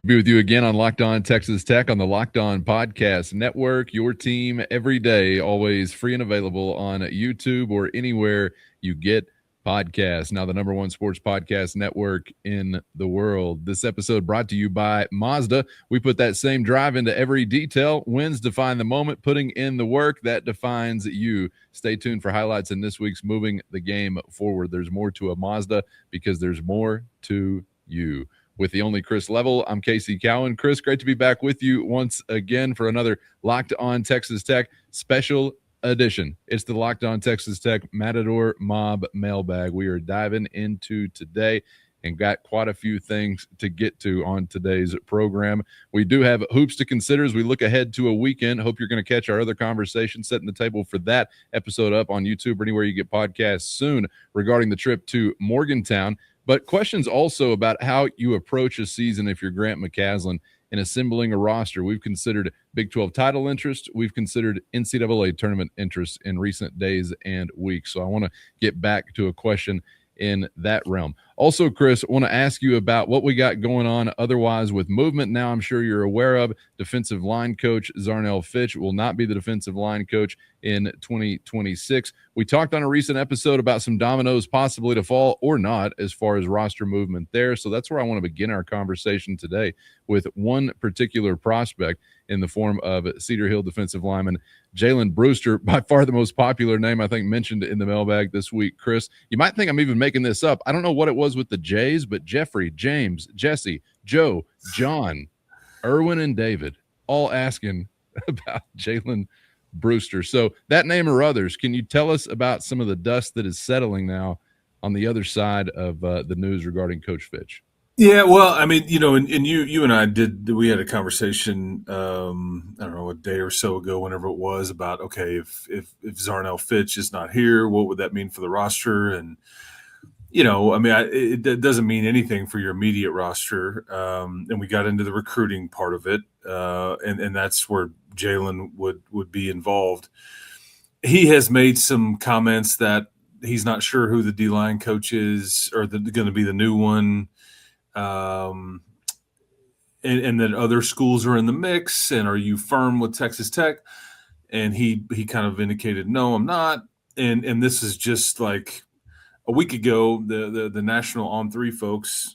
Be with you again on Locked On Texas Tech on the Locked On Podcast Network. Your team every day, always free and available on YouTube or anywhere you get podcasts. Now, the number one sports podcast network in the world. This episode brought to you by Mazda. We put that same drive into every detail. Wins define the moment. Putting in the work that defines you. Stay tuned for highlights in this week's Moving the Game Forward. There's more to a Mazda because there's more to you. With the only Chris Level, I'm Casey Cowan. Chris, great to be back with you once again for another Locked On Texas Tech special edition. It's the Locked On Texas Tech Matador Mob Mailbag. We are diving into today and got quite a few things to get to on today's program. We do have hoops to consider as we look ahead to a weekend. Hope you're going to catch our other conversation, setting the table for that episode up on YouTube or anywhere you get podcasts soon regarding the trip to Morgantown. But questions also about how you approach a season if you're Grant McCasland in assembling a roster. We've considered Big 12 title interest. We've considered NCAA tournament interest in recent days and weeks. So I want to get back to a question in that realm. Also, Chris, I want to ask you about what we got going on otherwise with movement. Now, I'm sure you're aware of defensive line coach Zarnell Fitch will not be the defensive line coach in 2026. We talked on a recent episode about some dominoes possibly to fall or not as far as roster movement there. So that's where I want to begin our conversation today with one particular prospect in the form of Cedar Hill defensive lineman Jalen Brewster, by far the most popular name I think mentioned in the mailbag this week. Chris, you might think I'm even making this up. I don't know what it was with the J's, but Jeffrey, James, Jesse, Joe, John, Erwin, and David all asking about Jalen Brewster. So that name or others, can you tell us about some of the dust that is settling now on the other side of the news regarding Coach Fitch? Yeah, well, I mean, and you and I we had a conversation, I don't know, a day or so ago, whenever it was, about, okay, if Zarnell Fitch is not here, what would that mean for the roster? And, I mean, it doesn't mean anything for your immediate roster. And we got into the recruiting part of it, and that's where Jalen would be involved. He has made some comments that he's not sure who the D-line coach is or going to be the new one. And that other schools are in the mix, and are you firm with Texas Tech? And he kind of indicated, no, I'm not. And this is just like a week ago, the National On 3 folks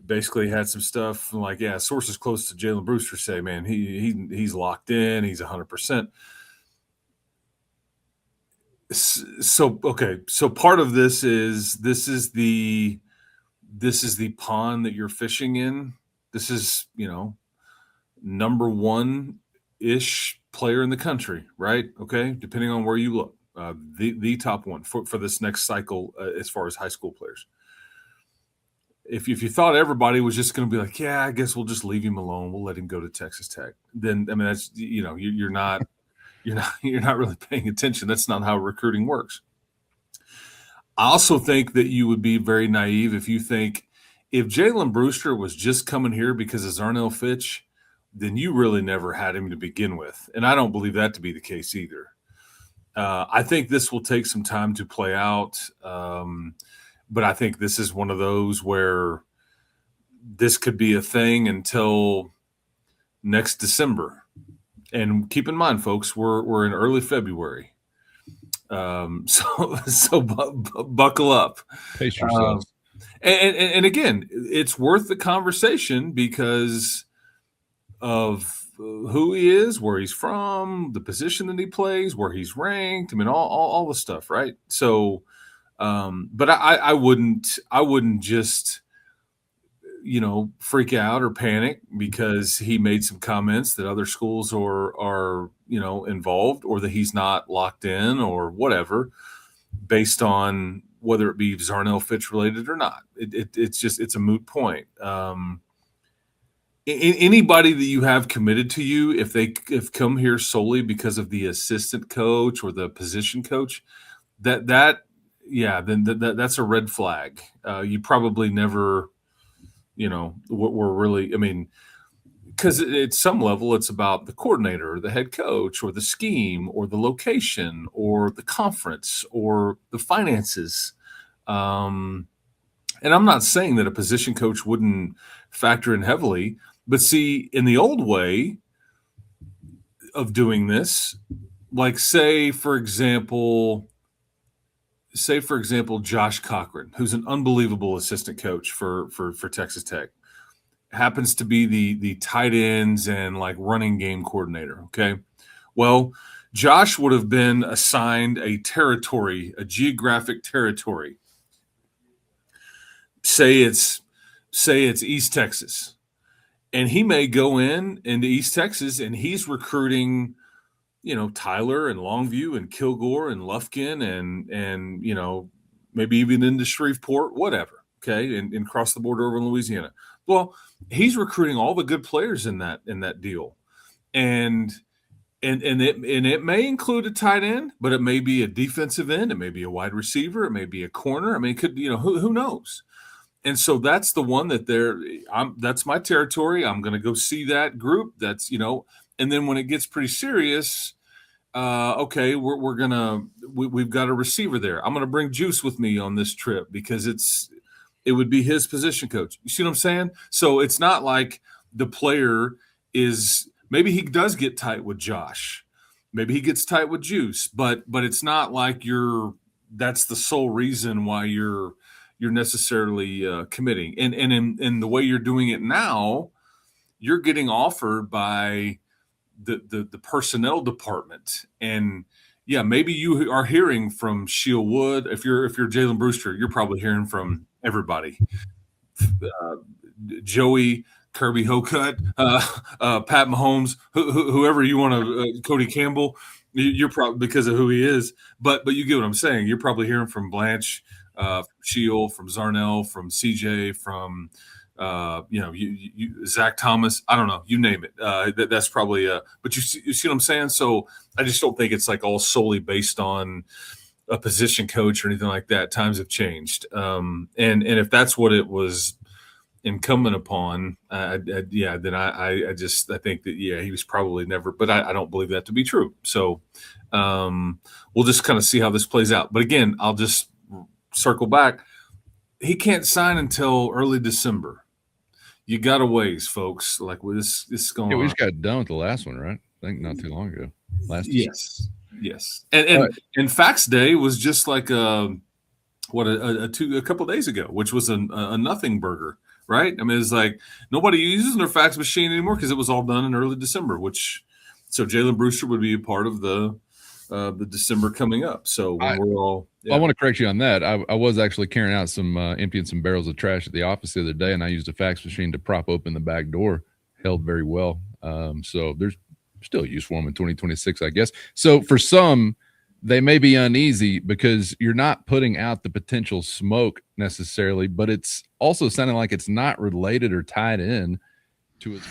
basically had some stuff like, yeah, sources close to Jalen Brewster say, man, he's locked in, he's 100%. So, okay, so part of this is the pond that you're fishing in. This is, number one-ish player in the country, right? Okay, depending on where you look, the top one for this next cycle as far as high school players. If you thought everybody was just going to be like, yeah, I guess we'll just leave him alone, we'll let him go to Texas Tech, then I mean that's you're not really paying attention. That's not how recruiting works. I also think that you would be very naive if you think if Jalen Brewster was just coming here because of Zarnell Fitch, then you really never had him to begin with. And I don't believe that to be the case either. I think this will take some time to play out. But I think this is one of those where this could be a thing until next December. And keep in mind, folks, we're in early February. So buckle up. Pace yourselves. And again, it's worth the conversation because of who he is, where he's from, the position that he plays, where he's ranked. I mean, all the stuff, right? So, but I wouldn't just freak out or panic because he made some comments that other schools are involved, or that he's not locked in or whatever, based on whether it be Zarnell Fitch related or not. It's a moot point. Anybody that you have committed to you, if they have come here solely because of the assistant coach or the position coach, then that's a red flag. You probably never, we're really, I mean, because at some level it's about the coordinator or the head coach or the scheme or the location or the conference or the finances. And I'm not saying that a position coach wouldn't factor in heavily, But see, in the old way of doing this, like say for example, Josh Cochran, who's an unbelievable assistant coach for Texas Tech, happens to be the tight ends and like running game coordinator. Okay. Well, Josh would have been assigned a geographic territory. Say it's East Texas. And he may go into East Texas and he's recruiting, Tyler and Longview and Kilgore and Lufkin and maybe even into Shreveport, whatever. Okay. And cross the border over in Louisiana. Well, he's recruiting all the good players in that deal. And it may include a tight end, but it may be a defensive end. It may be a wide receiver. It may be a corner. I mean, it could, who knows? And so that's the one that's my territory. I'm going to go see that group. That's, and then when it gets pretty serious, okay, we've got a receiver there. I'm going to bring Juice with me on this trip because it would be his position coach. You see what I'm saying? So it's not like the player maybe he does get tight with Josh. Maybe he gets tight with Juice, but it's not like that's the sole reason why you're necessarily committing. And in the way you're doing it now, you're getting offered by the personnel department. And yeah, maybe you are hearing from Shield Wood. If you're Jalen Brewster, you're probably hearing from everybody. Joey, Kirby Hocutt, Pat Mahomes, whoever you want to, Cody Campbell, you're probably, because of who he is. But you get what I'm saying. You're probably hearing from Blanche, from Shield, from Zarnell, from CJ, from Zach Thomas. I don't know, you name it. That's probably but you see what I'm saying? So I just don't think it's like all solely based on a position coach or anything like that. Times have changed. And if that's what it was incumbent upon, then I think that, he was probably never, but I don't believe that to be true. So we'll just kind of see how this plays out. But again, I'll just circle back. He can't sign until early December. You got a ways, folks. Like with this going on. We just got done with the last one, right? I think not too long ago. Yes. And Fax Day was just like a couple days ago, which was a nothing burger, right? I mean, it's like nobody uses their fax machine anymore because it was all done in early December. So Jalen Brewster would be a part of the December coming up. So when we're all. Yeah. I want to correct you on that. I was actually carrying out emptying some barrels of trash at the office the other day, and I used a fax machine to prop open the back door. Held very well. So there's still use for them in 2026, I guess. So for some, they may be uneasy because you're not putting out the potential smoke necessarily, but it's also sounding like it's not related or tied in to it.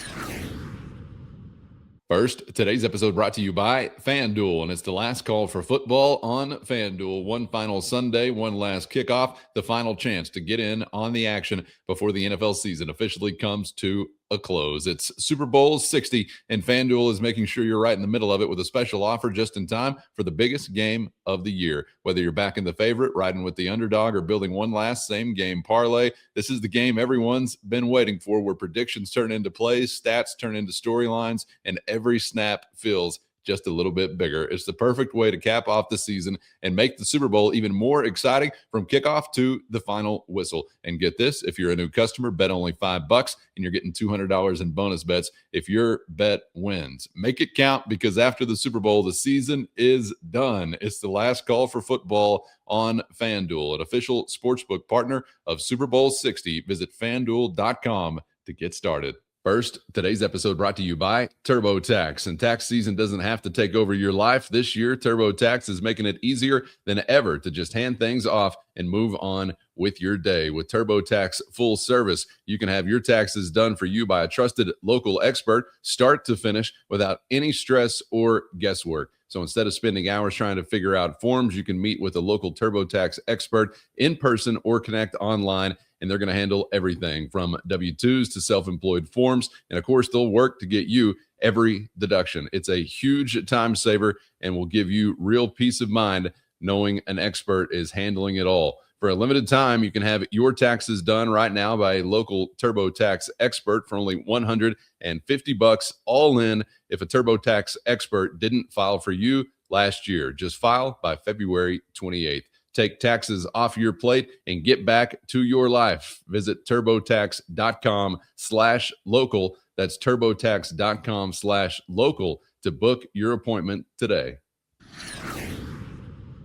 First, today's episode brought to you by FanDuel, and it's the last call for football on FanDuel. One final Sunday, one last kickoff, the final chance to get in on the action before the NFL season officially comes to a close. It's Super Bowl 60, and FanDuel is making sure you're right in the middle of it with a special offer just in time for the biggest game of the year. Whether you're backing the favorite, riding with the underdog, or building one last same-game parlay, this is the game everyone's been waiting for, where predictions turn into plays, stats turn into storylines, and every snap feels just a little bit bigger. It's the perfect way to cap off the season and make the Super Bowl even more exciting from kickoff to the final whistle. And get this, if you're a new customer, bet only $5 and you're getting $200 in bonus bets if your bet wins. Make it count, because after the Super Bowl, the season is done. It's the last call for football on FanDuel, an official sportsbook partner of Super Bowl 60. Visit FanDuel.com to get started. First, today's episode brought to you by TurboTax. And tax season doesn't have to take over your life. This year, TurboTax is making it easier than ever to just hand things off and move on with your day. With TurboTax full service, you can have your taxes done for you by a trusted local expert, start to finish, without any stress or guesswork. So instead of spending hours trying to figure out forms, you can meet with a local TurboTax expert in person or connect online, and they're going to handle everything from W-2s to self-employed forms. And of course, they'll work to get you every deduction. It's a huge time saver and will give you real peace of mind knowing an expert is handling it all. For a limited time, you can have your taxes done right now by a local TurboTax expert for only $150 all in. If a TurboTax expert didn't file for you last year, just file by February 28th. Take taxes off your plate and get back to your life. Visit turbotax.com/local. That's turbotax.com/local to book your appointment today.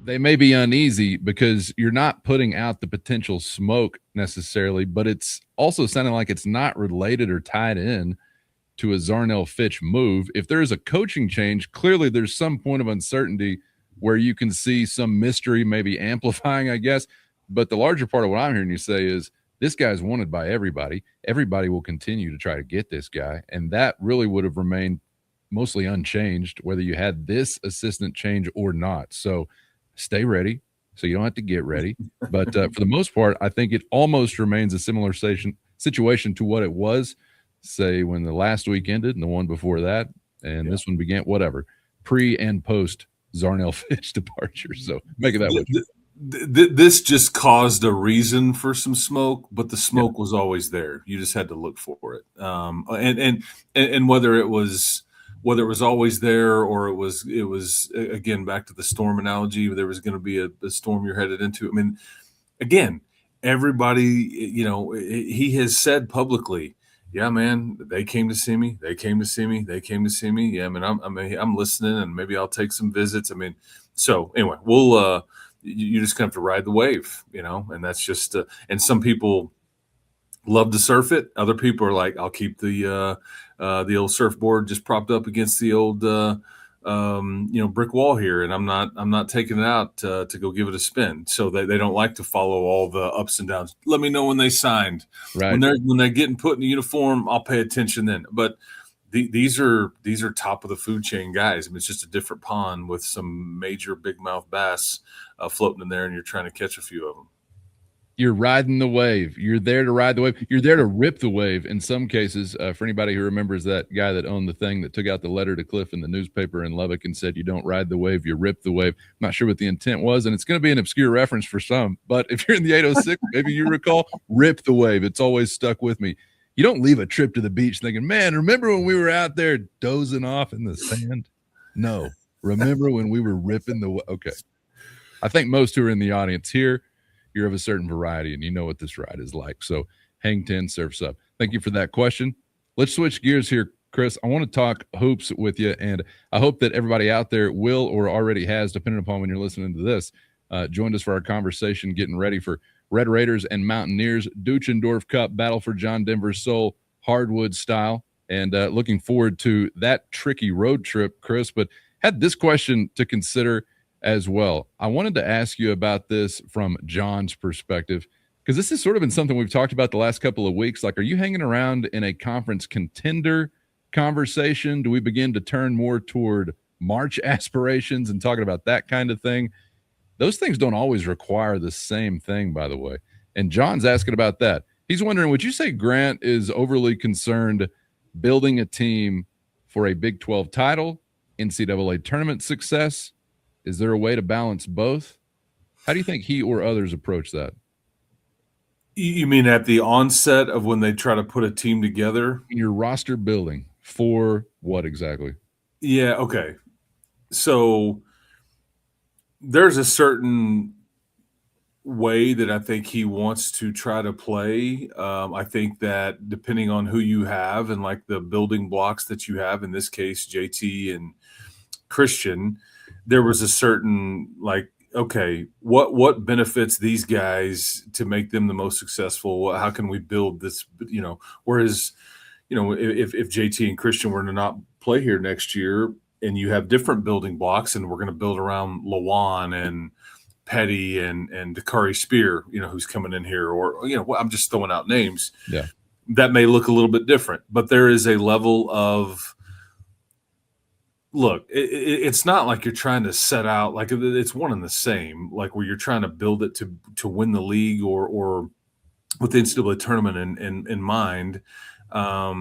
They may be uneasy because you're not putting out the potential smoke necessarily, but it's also sounding like it's not related or tied in to a Zarnell Fitch move. If there is a coaching change, clearly there's some point of uncertainty where you can see some mystery maybe amplifying, I guess. But the larger part of what I'm hearing you say is this guy's wanted by everybody. Everybody will continue to try to get this guy. And that really would have remained mostly unchanged, whether you had this assistant change or not. So stay ready so you don't have to get ready. But for the most part, I think it almost remains a similar situation to what it was, say, when the last week ended and the one before that, and this one began, whatever, pre and post Zarnell Fitch departure. So make it that way. This just caused a reason for some smoke, but the smoke was always there. You just had to look for it. And whether it was always there or it was again, back to the storm analogy, there was going to be a storm you're headed into. I mean, again, everybody, he has said publicly, yeah, man, they came to see me. They came to see me. They came to see me. Yeah, I mean, I'm listening, and maybe I'll take some visits. I mean, so anyway, we'll you just have to ride the wave, and that's just and some people love to surf it. Other people are like, I'll keep the old surfboard just propped up against the old brick wall here, and I'm not taking it out to go give it a spin. So they don't like to follow all the ups and downs. Let me know when they signed. Right. When they're getting put in the uniform, I'll pay attention then. But these are top of the food chain guys. I mean, it's just a different pond with some major big mouth bass floating in there, and you're trying to catch a few of them. You're riding the wave. You're there to ride the wave. You're there to rip the wave in some cases. For anybody who remembers that guy that owned the thing that took out the letter to Cliff in the newspaper in Lubbock and said, you don't ride the wave, you rip the wave. I'm not sure what the intent was, and it's going to be an obscure reference for some. But if you're in the 806, maybe you recall, rip the wave. It's always stuck with me. You don't leave a trip to the beach thinking, man, remember when we were out there dozing off in the sand? No. Remember when we were ripping the – okay. I think most who are in the audience here, you're of a certain variety and you know what this ride is like. So hang 10, surfs up. Thank you for that question. Let's switch gears here, Chris. I want to talk hoops with you, and I hope that everybody out there will or already has, depending upon when you're listening to this, joined us for our conversation getting ready for Red Raiders and Mountaineers, Duchendorf Cup, Battle for John Denver's Soul, hardwood style, and looking forward to that tricky road trip, Chris. But had this question to consider as well. I wanted to ask you about this from John's perspective, because this has sort of been something we've talked about the last couple of weeks. Like, are you hanging around in a conference contender conversation? Do we begin to turn more toward March aspirations and talking about that kind of thing? Those things don't always require the same thing, by the way. And John's asking about that. He's wondering, would you say Grant is overly concerned building a team for a Big 12 title, NCAA tournament success? Is there a way to balance both? How do you think he or others approach that? You mean at the onset of when they try to put a team together? In your roster building for what exactly? Yeah, okay. So there's a certain way that I think he wants to try to play. I think that depending on who you have and like the building blocks that you have, in this case, JT and Christian, there was a certain like, okay, what benefits these guys to make them the most successful? How can we build this? Whereas, if JT and Christian were to not play here next year, and you have different building blocks, and we're going to build around Lawan and Petty and Dakari Spear, who's coming in here, or I'm just throwing out names. Yeah, that may look a little bit different, but there is a level of. Look, it's not like you're trying to set out like it's one and the same, like where you're trying to build it to win the league or with the NCAA tournament in mind. I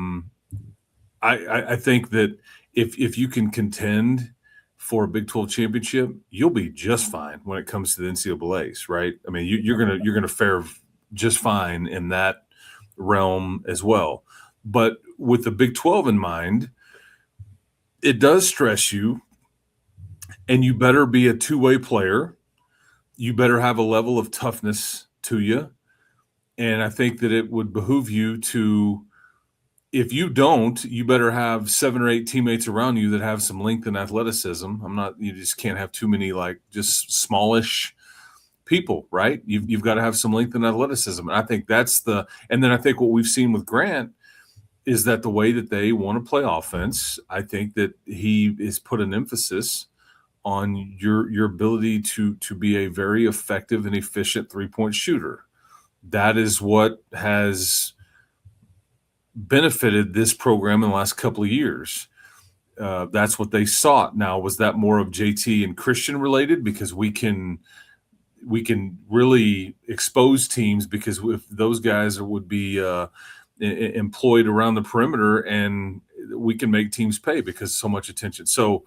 think that if you can contend for a Big 12 championship, you'll be just fine when it comes to the NCAAs, right? I mean, you're gonna fare just fine in that realm as well. But with the Big 12 in mind, it does stress you, and you better be a two-way player. You better have a level of toughness to you. And I think that it would behoove you to, if you don't, you better have 7 or 8 teammates around you that have some length and athleticism. You just can't have too many like just smallish people, right? You've got to have some length and athleticism. And I think and then I think what we've seen with Grant is that the way that they want to play offense, I think that he has put an emphasis on your ability to be a very effective and efficient 3-point shooter. That is what has benefited this program in the last couple of years. That's what they sought. Now, was that more of JT and Christian related? Because we can really expose teams, because if those guys would be employed around the perimeter, and we can make teams pay because so much attention. So,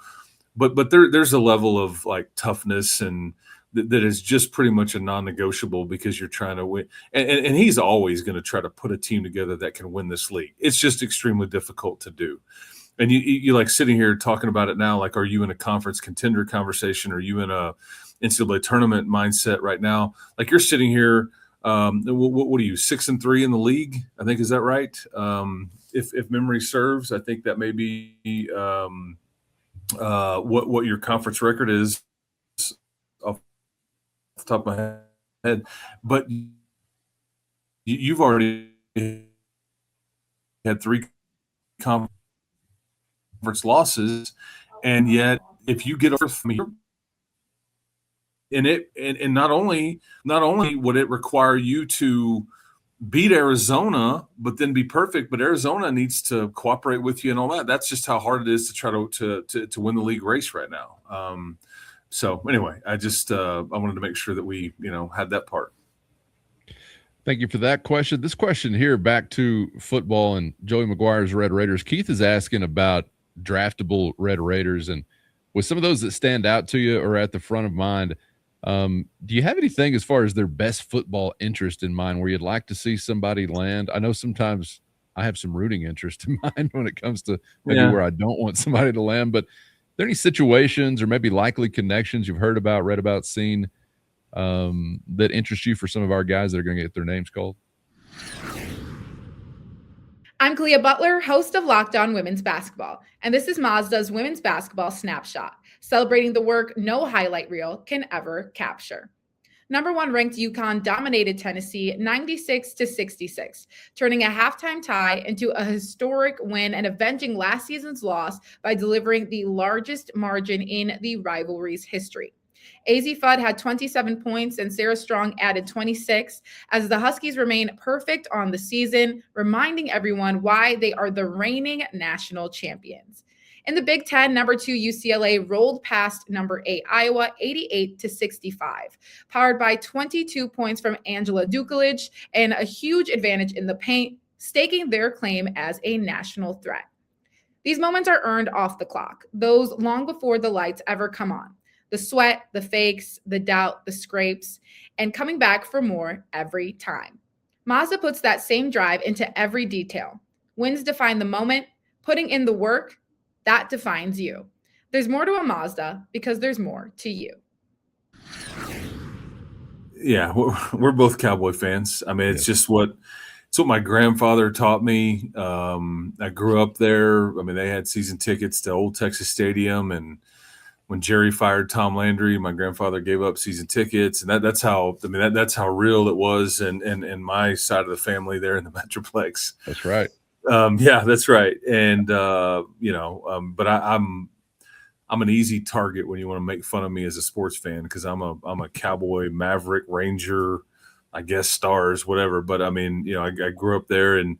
but there's a level of like toughness and that is just pretty much a non-negotiable, because you're trying to win. And he's always going to try to put a team together that can win this league. It's just extremely difficult to do. And you like sitting here talking about it now, like, are you in a conference contender conversation? Are you in a NCAA tournament mindset right now? Like, you're sitting here, what are you, 6-3 in the league? I think, is that right? If memory serves, I think that may be what your conference record is off the top of my head. But you've already had 3 conference losses, and yet if you get over me, and not only would it require you to beat Arizona, but then be perfect, but Arizona needs to cooperate with you and all that. That's just how hard it is to try to win the league race right now. So anyway, I just I wanted to make sure that we had that part. Thank you for that question. This question here, back to football and Joey McGuire's Red Raiders. Keith is asking about draftable Red Raiders, and with some of those that stand out to you or at the front of mind, do you have anything as far as their best football interest in mind where you'd like to see somebody land? I know sometimes I have some rooting interest in mind when it comes to maybe where I don't want somebody to land, but are there any situations or maybe likely connections you've heard about, read about, seen that interest you for some of our guys that are going to get their names called? I'm Clea Butler, host of Locked On Women's Basketball, and this is Mazda's Women's Basketball Snapshot, celebrating the work no highlight reel can ever capture. Number 1 ranked UConn dominated Tennessee 96-66, turning a halftime tie into a historic win and avenging last season's loss by delivering the largest margin in the rivalry's history. AZ Fudd had 27 points and Sarah Strong added 26 as the Huskies remain perfect on the season, reminding everyone why they are the reigning national champions. In the Big Ten, number 2 UCLA rolled past number 8 Iowa 88-65, powered by 22 points from Angela Dukelich and a huge advantage in the paint, staking their claim as a national threat. These moments are earned off the clock, those long before the lights ever come on. The sweat, the fakes, the doubt, the scrapes, and coming back for more every time. Mazda puts that same drive into every detail. Wins define the moment, putting in the work, that defines you. There's more to a Mazda because there's more to you. Yeah, we're both Cowboy fans. I mean, it's just what my grandfather taught me. I grew up there. I mean, they had season tickets to Old Texas Stadium, and when Jerry fired Tom Landry, my grandfather gave up season tickets, and that's how that's how real it was. And my side of the family there in the Metroplex. That's right. Yeah, that's right. And but I'm an easy target when you want to make fun of me as a sports fan, because I'm a Cowboy, Maverick, Ranger, I guess Stars, whatever. But I mean, I grew up there, and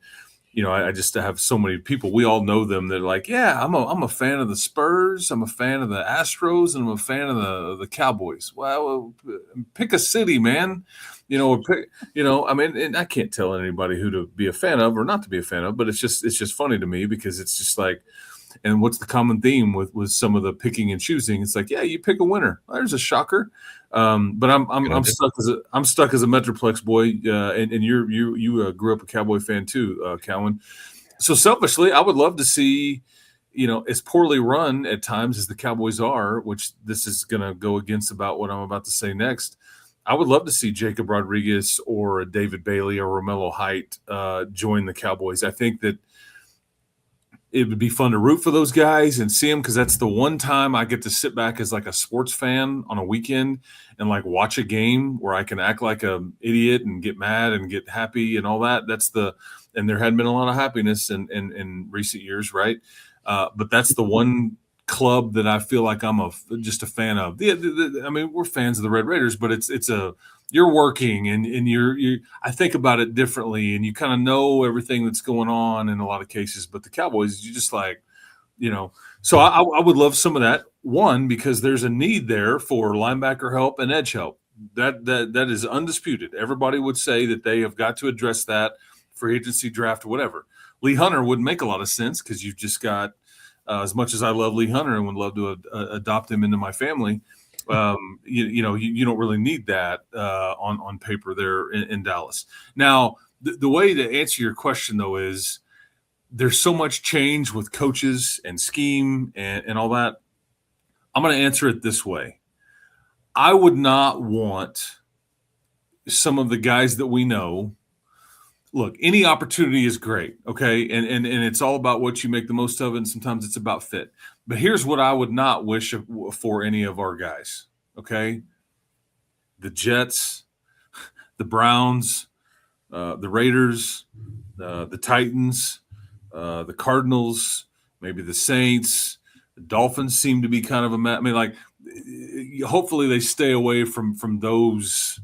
I just have so many people. We all know them. They're like, yeah, I'm a fan of the Spurs. I'm a fan of the Astros, and I'm a fan of the Cowboys. Well, pick a city, man. Or pick, I mean, and I can't tell anybody who to be a fan of or not to be a fan of, but it's just funny to me, because it's just like, And what's the common theme with some of the picking and choosing? It's like, yeah, you pick a winner. There's a shocker. But I'm stuck as a Metroplex boy, and you grew up a Cowboy fan too, Cowan. So selfishly, I would love to see, as poorly run at times as the Cowboys are, which this is going to go against about what I'm about to say next. I would love to see Jacob Rodriguez or David Bailey or Romello Height join the Cowboys. I think that it would be fun to root for those guys and see them, because that's the one time I get to sit back as like a sports fan on a weekend and like watch a game where I can act like an idiot and get mad and get happy and all that. And there hadn't been a lot of happiness in recent years, right? But that's the one club that I feel like I'm just a fan of. I mean, we're fans of the Red Raiders, but you're working and I think about it differently, and you kind of know everything that's going on in a lot of cases. But the Cowboys, you just like, so I would love some of that. One, because there's a need there for linebacker help and edge help. That is undisputed. Everybody would say that they have got to address that, free agency, draft, whatever. Lee Hunter would make a lot of sense, because you've just got, as much as I love Lee Hunter and would love to adopt him into my family, you don't really need that on paper there in Dallas. Now, the way to answer your question, though, is there's so much change with coaches and scheme and all that. I'm going to answer it this way. I would not want some of the guys that we know. Look, any opportunity is great, okay? And it's all about what you make the most of, and sometimes it's about fit. But here's what I would not wish for any of our guys, okay? The Jets, the Browns, the Raiders, the Titans, the Cardinals, maybe the Saints. The Dolphins seem to be kind of hopefully they stay away from those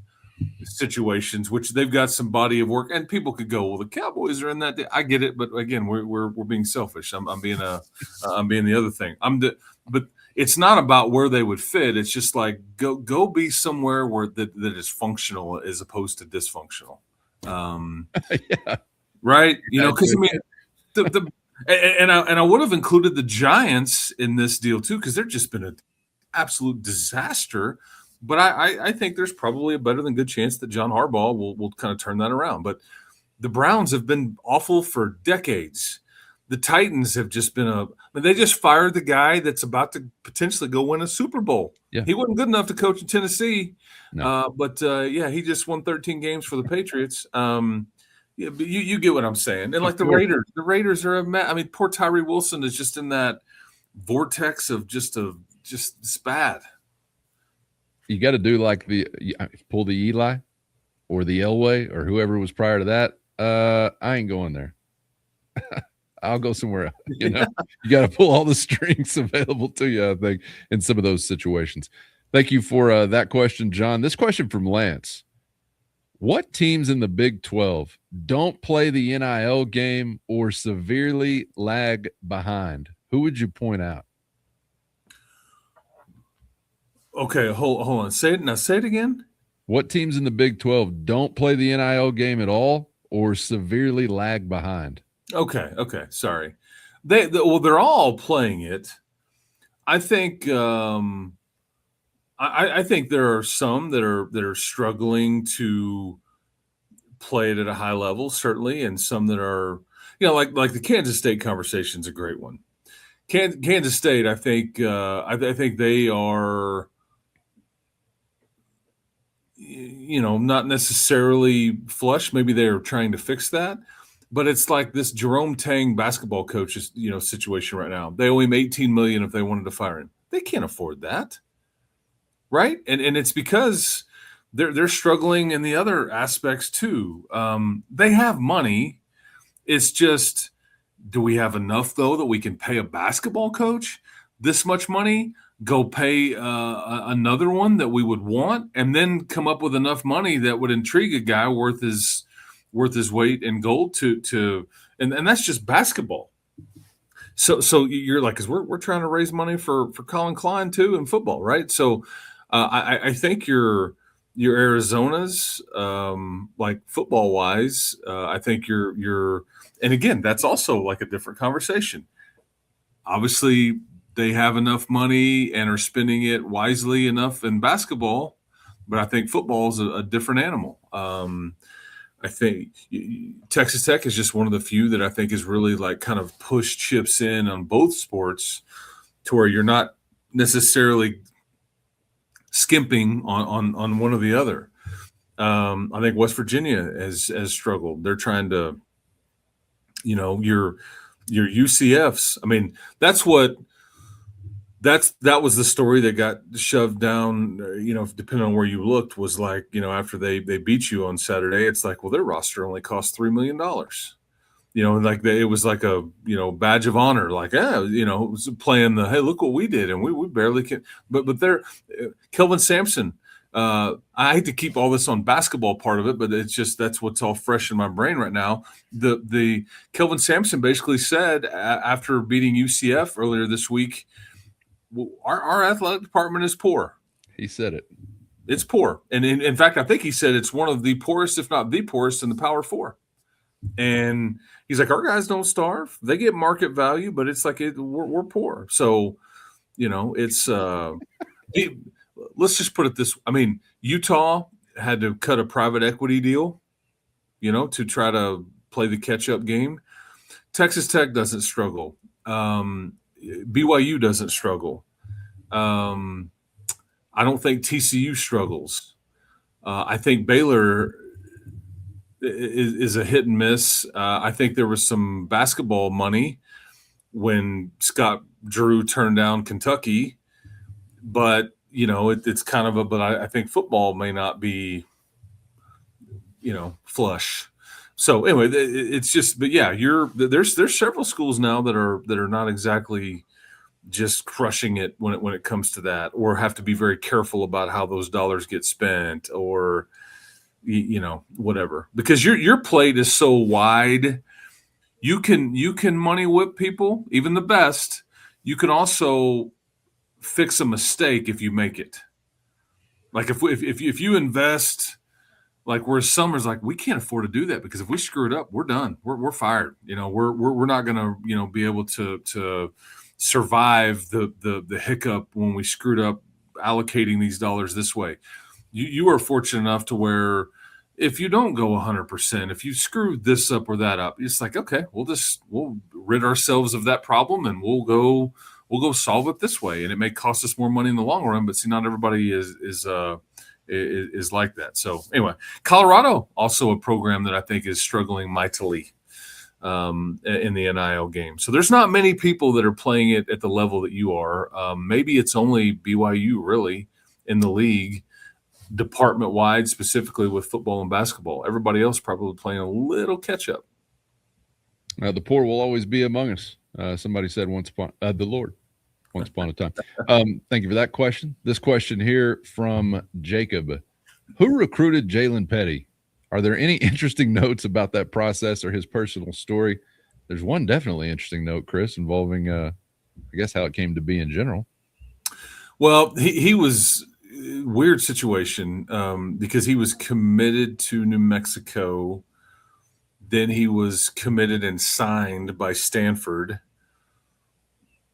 situations, which they've got some body of work, and people could go, well, the Cowboys are in that. I get it, but again, we're being selfish. I'm being the other thing. But it's not about where they would fit. It's just like go be somewhere where that is functional as opposed to dysfunctional. Yeah. Right? Because I mean, I would have included the Giants in this deal too, because they've just been an absolute disaster. But I think there's probably a better than good chance that John Harbaugh will kind of turn that around. But the Browns have been awful for decades. The Titans have just been they just fired the guy that's about to potentially go win a Super Bowl. Yeah. He wasn't good enough to coach in Tennessee. No. But he just won 13 games for the Patriots. Yeah, but you get what I'm saying. And like the Raiders are poor Tyree Wilson is just in that vortex of just it's bad. You got to do like pull the Eli or the Elway or whoever was prior to that. I ain't going there. I'll go somewhere else. You got to pull all the strings available to you, I think, in some of those situations. Thank you for that question, John. This question from Lance. What teams in the Big 12 don't play the NIL game or severely lag behind? Who would you point out? Okay, hold on. Say it again. What teams in the Big 12 don't play the NIL game at all or severely lag behind? Okay. Sorry. They're all playing it. I think I think there are some that are struggling to play it at a high level, certainly, and some that are, like the Kansas State conversation is a great one. Kansas State, I think they are, not necessarily flush. Maybe they're trying to fix that, but it's like this Jerome Tang basketball coach's, situation right now. They owe him $18 million if they wanted to fire him. They can't afford that, right? And it's because they're struggling in the other aspects too. They have money. It's just, do we have enough though that we can pay a basketball coach this much money? Go pay another one that we would want, and then come up with enough money that would intrigue a guy worth his weight in gold and that's just basketball. So you're like, because we're trying to raise money for Colin Klein too in football, right? So I think your Arizona's like football wise, I think you're and again, that's also like a different conversation. obviously they have enough money and are spending it wisely enough in basketball, but I think football is a different animal. I think Texas Tech is just one of the few that I think is really like kind of pushed chips in on both sports to where you're not necessarily skimping on one or the other. I think West Virginia has struggled. They're trying to, your UCFs. I mean, that was the story that got shoved down, depending on where you looked, was like, after they beat you on Saturday, it's like, well, their roster only cost $3 million. Like it was like a, badge of honor, like, it was playing the, hey, look what we did. And we barely can, but they're Kelvin Sampson. I hate to keep all this on basketball part of it, but it's just, that's what's all fresh in my brain right now. The Kelvin Sampson basically said after beating UCF earlier this week, our athletic department is poor. He said it. It's poor. And in fact, I think he said it's one of the poorest, if not the poorest in the Power Four. And he's like, our guys don't starve. They get market value, but it's like we're poor. So, it's let's just put it this. I mean, Utah had to cut a private equity deal, to try to play the catch-up game. Texas Tech doesn't struggle. BYU doesn't struggle. I don't think TCU struggles. I think Baylor is a hit and miss. I think there was some basketball money when Scott Drew turned down Kentucky, but it's kind of but I think football may not be, flush. So anyway, it's just, but yeah, there's several schools now that are not exactly just crushing it when it comes to that, or have to be very careful about how those dollars get spent, or whatever, because your plate is so wide. You can money whip people, even the best. You can also fix a mistake if you make it. Like if you invest, like where Summer's like, we can't afford to do that, because if we screw it up, we're done. We're fired. We're not gonna be able to survive the hiccup when we screwed up allocating these dollars this way. You are fortunate enough to where if you don't go 100%, if you screw this up or that up, it's like, okay, we'll rid ourselves of that problem and we'll go solve it this way. And it may cost us more money in the long run, but see, not everybody is like that. So anyway, Colorado, also a program that I think is struggling mightily in the NIL game. So there's not many people that are playing it at the level that you are. Maybe it's only BYU really in the league, department wide, specifically with football and basketball. Everybody else probably playing a little catch up. The poor will always be among us. Somebody said the Lord once upon a time. Thank you for that question. This question here from Jacob: who recruited Jalen Petty? Are there any interesting notes about that process or his personal story? There's one definitely interesting note, Chris, involving, I guess, how it came to be in general. Well, he was weird situation because he was committed to New Mexico. Then he was committed and signed by Stanford.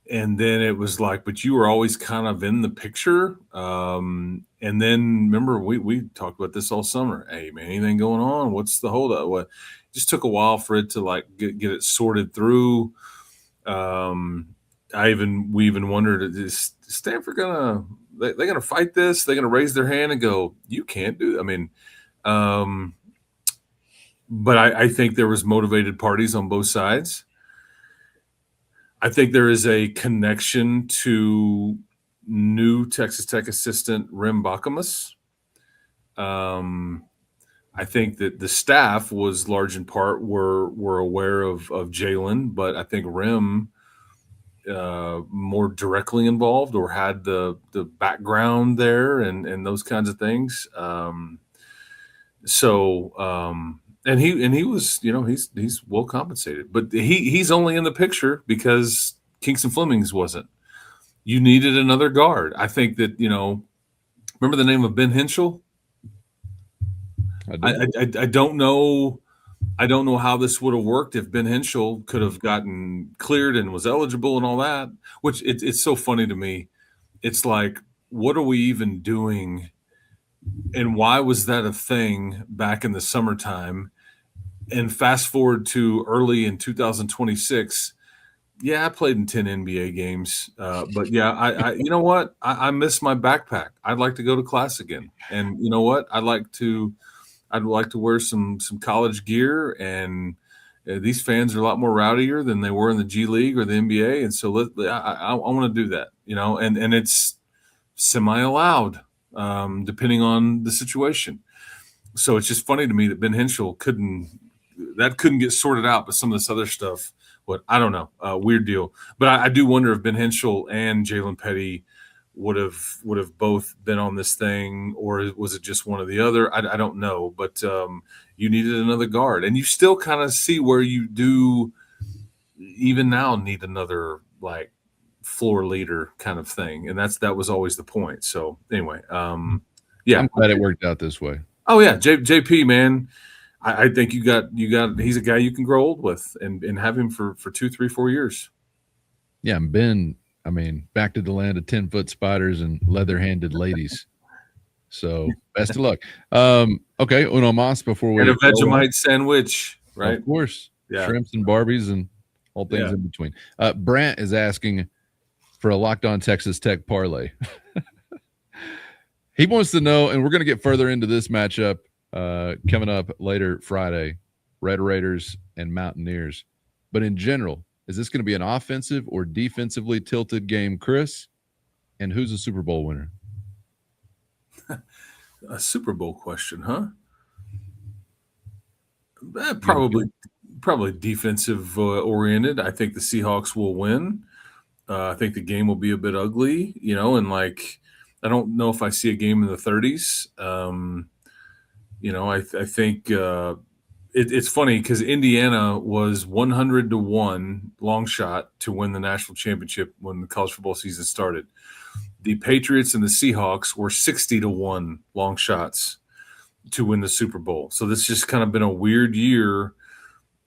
And then it was like, but you were always kind of in the picture. And then remember, we talked about this all summer. Hey, man, anything going on? What's the holdup? Well, it just took a while for it to like get it sorted through. We even wondered, is Stanford they're gonna fight this? They're gonna raise their hand and go, you can't do it. I mean, but I think there was motivated parties on both sides. I think there is a connection to new Texas Tech assistant Rim Bakamus. I think that the staff was large in part were aware of Jalen, but I think Rim more directly involved or had the background there and those kinds of things. And he was, he's well compensated, but he's only in the picture because Kingston Flemings wasn't. You needed another guard. I think that, remember the name of Ben Henschel? I don't know. I don't know how this would have worked if Ben Henschel could have gotten cleared and was eligible and all that, which it's so funny to me. It's like, what are we even doing? And why was that a thing back in the summertime? And fast forward to early in 2026. Yeah, I played in 10 NBA games. But yeah, I you know what? I miss my backpack. I'd like to go to class again. And you know what? I'd like to wear some college gear, and these fans are a lot more rowdier than they were in the G League or the NBA, and so I want to do that, and it's semi allowed, depending on the situation. So it's just funny to me that Ben Henschel couldn't get sorted out, but some of this other stuff, what I don't know, weird deal. But I do wonder if Ben Henschel and Jalen Petty would have both been on this thing, or was it just one or the other? I don't know, but you needed another guard, and you still kind of see where you do even now need another like floor leader kind of thing, and that was always the point. So anyway, yeah, I'm glad it worked out this way. Oh yeah, JP, man, I think you got. He's a guy you can grow old with, and have him for 2, 3, 4 years. Yeah, and Ben, I mean, back to the land of 10-foot spiders and leather-handed ladies. So best of luck. Okay, uno más before we. And a Vegemite sandwich, right? Of course. Yeah. Shrimps and Barbies and all things in between. Brant is asking for a Locked On Texas Tech parlay. He wants to know, and we're going to get further into this matchup coming up later Friday, Red Raiders and Mountaineers. But in general, is this going to be an offensive or defensively tilted game, Chris? And who's the Super Bowl winner? A Super Bowl question, huh? Probably defensive oriented. I think the Seahawks will win. I think the game will be a bit ugly, and like I don't know if I see a game in the 30s. I think it's funny because Indiana was 100-1 long shot to win the national championship when the college football season started. The Patriots and the Seahawks were 60-1 long shots to win the Super Bowl. So this just kind of been a weird year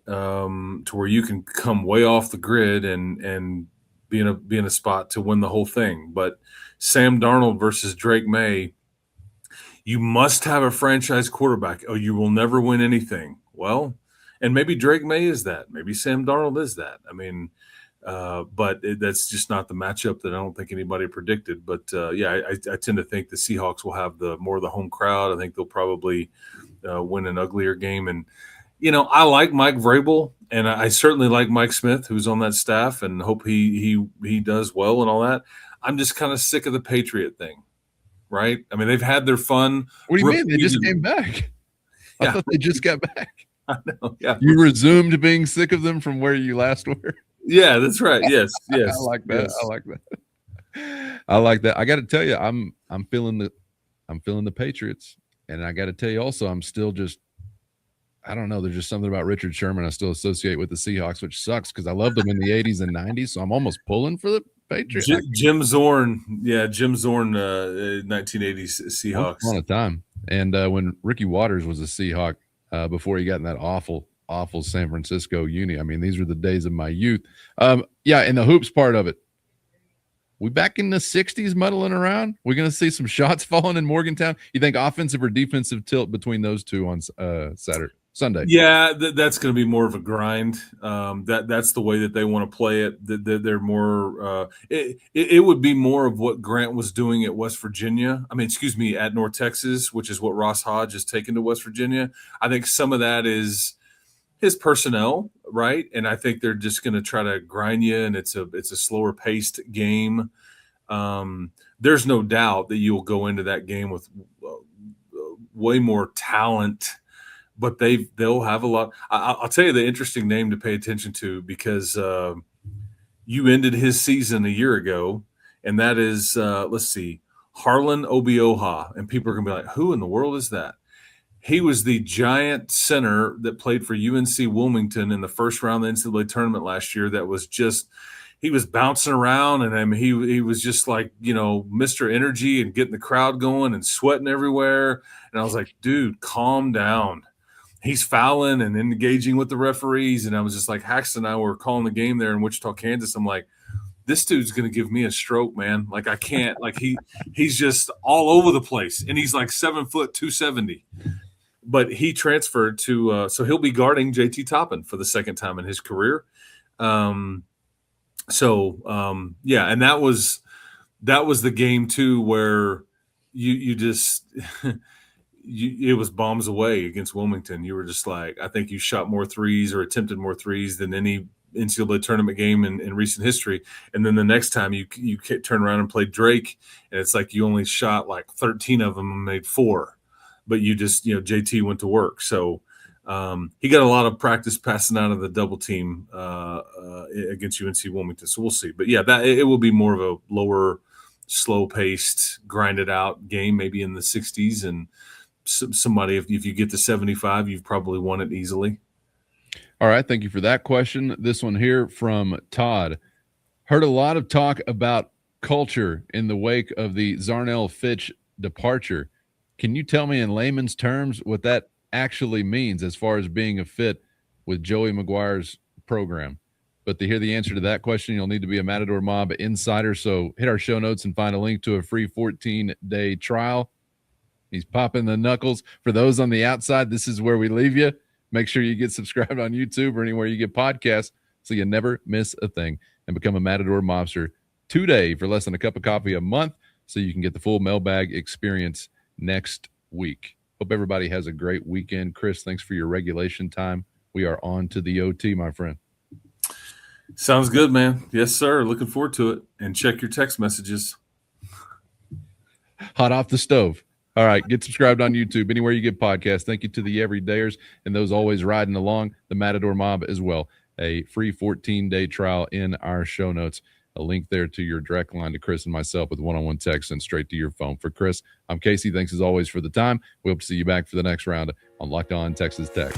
to where you can come way off the grid and be in a spot to win the whole thing. But Sam Darnold versus Drake May, you must have a franchise quarterback. Oh, you will never win anything. Well, and maybe Drake May is that. Maybe Sam Darnold is that. I mean, but that's just not the matchup that I don't think anybody predicted. But I tend to think the Seahawks will have more of the home crowd. I think they'll probably win an uglier game. And I like Mike Vrabel, and I certainly like Mike Smith, who's on that staff, and hope he does well and all that. I'm just kind of sick of the Patriot thing, right? I mean, they've had their fun. What do you mean? They just came back. I thought they just got back. I know. Yeah, you resumed being sick of them from where you last were. Yeah, that's right. Yes. I like that. Yes. I like that. I got to tell you, I'm feeling the Patriots, and I got to tell you also, I'm still just, I don't know. There's just something about Richard Sherman I still associate with the Seahawks, which sucks because I loved them in the 80s and 90s. So I'm almost pulling for the Patriots. Jim Zorn, 1980s Seahawks. Once upon a time, and when Ricky Waters was a Seahawk before he got in that awful San Francisco uni. I mean, these were the days of my youth. And the hoops part of it. We back in the 60s muddling around? We're going to see some shots falling in Morgantown? You think offensive or defensive tilt between those two on Sunday? Yeah, that's going to be more of a grind. That's the way that they want to play it. They're more it would be more of what Grant was doing at West Virginia. At North Texas, which is what Ross Hodge has taken to West Virginia. I think some of that is his personnel, right? And I think they're just going to try to grind you, and it's a slower paced game. There's no doubt that you'll go into that game with way more talent, but they'll have a lot. I'll tell you the interesting name to pay attention to, because you ended his season a year ago, and that is Harlan Obioha, and people are going to be like, who in the world is that? He was the giant center that played for UNC Wilmington in the first round of the NCAA tournament last year. That was just, he was bouncing around, and I mean, he was just like, Mr. Energy and getting the crowd going and sweating everywhere. And I was like, dude, calm down. he's fouling and engaging with the referees. And I was just like, Haxton and I were calling the game there in Wichita, Kansas. I'm like, this dude's going to give me a stroke, man. Like, I can't, like he's just all over the place. And he's like 7 foot, 270. But he transferred to, so he'll be guarding JT Toppin for the second time in his career. Yeah. And that was the game too, where you just, it was bombs away against Wilmington. You were just like, I think you shot more threes or attempted more threes than any NCAA tournament game in recent history. And then the next time you turn around and play Drake, and it's like you only shot like 13 of them and made 4, but you just, JT went to work. So he got a lot of practice passing out of the double team against UNC Wilmington. So we'll see. But yeah, it will be more of a lower, slow paced, grinded out game, maybe in the 60s. And somebody, if you get to 75, you've probably won it easily. All right. Thank you for that question. This one here from Todd. Heard a lot of talk about culture in the wake of the Zarnell Fitch departure. Can you tell me in layman's terms what that actually means as far as being a fit with Joey McGuire's program? But to hear the answer to that question, you'll need to be a Matador Mob insider. So hit our show notes and find a link to a free 14-day trial. He's popping the knuckles. For those on the outside, this is where we leave you. Make sure you get subscribed on YouTube or anywhere you get podcasts so you never miss a thing, and become a Matador Mobster today for less than a cup of coffee a month so you can get the full Mailbag experience next week. Hope everybody has a great weekend. Chris, thanks for your regulation time. We are on to the OT, my friend. Sounds good, man. Yes, sir. Looking forward to it. And check your text messages. Hot off the stove. All right, get subscribed on YouTube, anywhere you get podcasts. Thank you to the everydayers and those always riding along, the Matador Mob as well. A free 14-day trial in our show notes. A link there to your direct line to Chris and myself with one-on-one text and straight to your phone. For Chris, I'm Casey. Thanks as always for the time. We hope to see you back for the next round on Locked On Texas Tech.